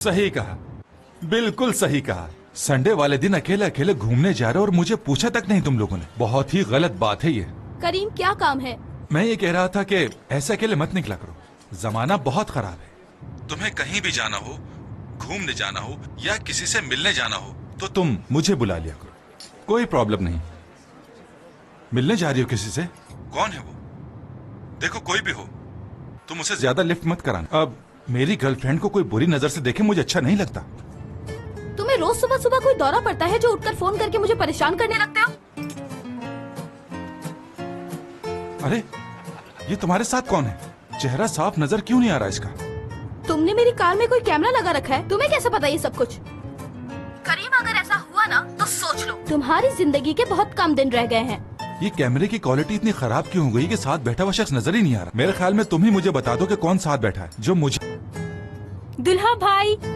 सही कहा, बिल्कुल सही कहा। संडे वाले दिन अकेले अकेले घूमने जा रहे हो और मुझे पूछा तक नहीं तुम लोगों ने। बहुत ही गलत बात है ये। करीम क्या काम है? मैं ये कह रहा था कि ऐसे अकेले मत निकला करो, जमाना बहुत खराब है। तुम्हें कहीं भी जाना हो, घूमने जाना हो या किसी से मिलने जाना हो तो तुम मुझे बुला लिया करो, कोई प्रॉब्लम नहीं। मिलने जा रही हो किसी से? कौन है वो? देखो कोई भी हो, तुम उसे ज्यादा लिफ्ट मत कराना। अब मेरी गर्लफ्रेंड को कोई बुरी नजर से देखे मुझे अच्छा नहीं लगता। तुम्हें रोज सुबह सुबह कोई दौरा पड़ता है जो उठकर फोन करके मुझे परेशान करने लगते हो? अरे ये तुम्हारे साथ कौन है? चेहरा साफ नजर क्यों नहीं आ रहा इसका? तुमने मेरी कार में कोई कैमरा लगा रखा है, तुम्हें कैसे पता ये सब कुछ? करीम अगर ऐसा हुआ ना तो सोच लो, तुम्हारी जिंदगी के बहुत कम दिन रह गए हैं। ये कैमरे की क्वालिटी इतनी खराब क्यों हो गई कि साथ बैठा हुआ शख्स नजर ही नहीं आ रहा? मेरे ख्याल में तुम ही मुझे बता दो कि कौन साथ बैठा है जो मुझे। दुल्हा भाई